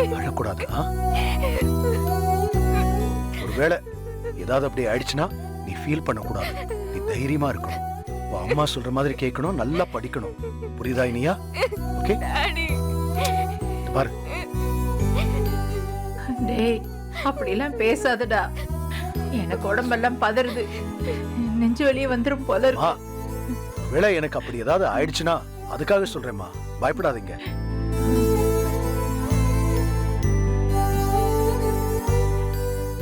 அழக்கூடாது. ஒருவேளை ஏதாவது அப்படி ஆயிடுச்சுன்னா நீ ஃபீல் பண்ணக்கூடாது. நீ தைரியமா இருக்கணும். உன் அம்மா சொல்ற மாதிரி கேட்கணும், நல்லா படிக்கணும். புரியுதா இனியா? ஓகே பாரு. டேய், அப்படிலாம் பேசாதடா. எனக்கு உடம்பெல்லாம் பதறுது, நெஞ்சு வெளியே வந்துரும் போல இருக்கு. ஒருவேளை எனக்கு அப்படி ஏதாவது ஆயிடுச்சுன்னா அதுக்காக சொல்றேம்மா, பயப்படாதீங்க.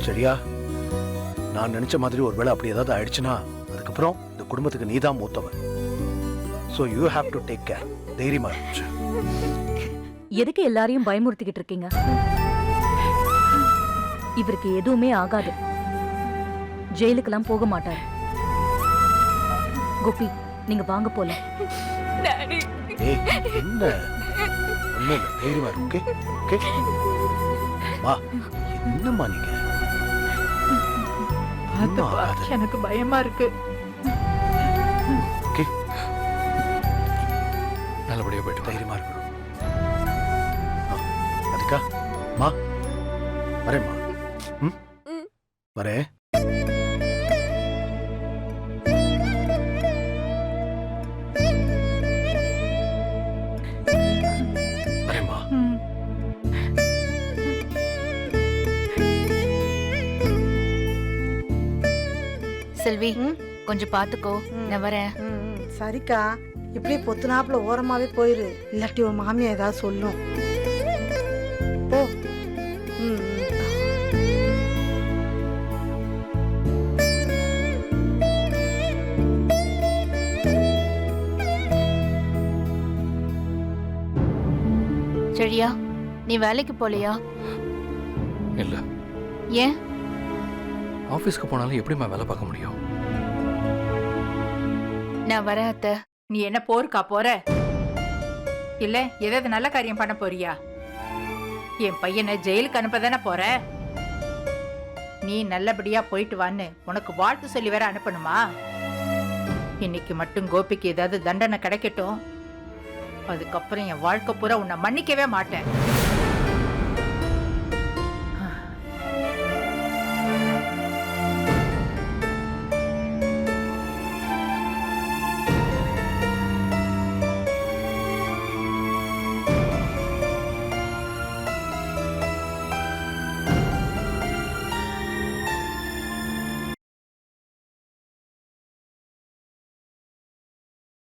சரியா? நான் நினைச்ச மாதிரி ஒருவேளை அப்படி ஏதாவது ஆயிடுச்சுன்னா அதுக்கப்புறம் இந்த குடும்பத்துக்கு நீதான் மூத்தவன். So you have to take care. தைரியமா இருந்துச்சு. எதுக்கு எல்லாரையும் பயமுறுத்திக்கிட்டு இருக்கீங்க? இவருக்கு எதுவுமே ஆகாது. ஜெயிலுக்கெல்லாம் போக மாட்டார். கோபி, நீங்க வாங்க போலாம். ஏய், என்ன ஒண்ணும் இல்ல, தைரியமா இரு. ஓகே ஓகே மா. என்னம்மா நீங்க? எனக்கு பயமா இருக்கு. ஓகே, நல்லபடியா போயிட்டு தைரியமா இருக்கணும். அதுக்கா மா வரேம்மா. வரேன். வரேம்மா. செல்வி, கொஞ்சம் பாத்துக்கோ, நான் வரேன். சரிக்கா, இப்படி பொத்துனாப்புல ஓரமாவே போயிரு, இல்லாட்டி உன் மாமியா ஏதாவது சொல்லும். போ. சரியா, நீ வேலைக்கு போலையா? இல்ல. ஏன்? ஆபீஸ்க்கு போனாலும் எப்படிமா வேலை பார்க்க முடியும்? நான் வரேன் அத்தை. நீ என்ன போருக்கா போற? இல்ல ஏதாவது நல்ல காரியம் பண்ண போறியா? என் பையனை ஜெயிலுக்கு அனுப்பதானே போற? நீ நல்லபடியா போயிட்டு வான்னு உனக்கு வாழ்த்து சொல்லி வேற அனுப்பணுமா? இன்னைக்கு மட்டும் கோபிக்கு ஏதாவது தண்டனை கிடைக்கட்டும், அதுக்கப்புறம் என் வாழ்க்கை பூரா உன்னை மன்னிக்கவே மாட்டேன்.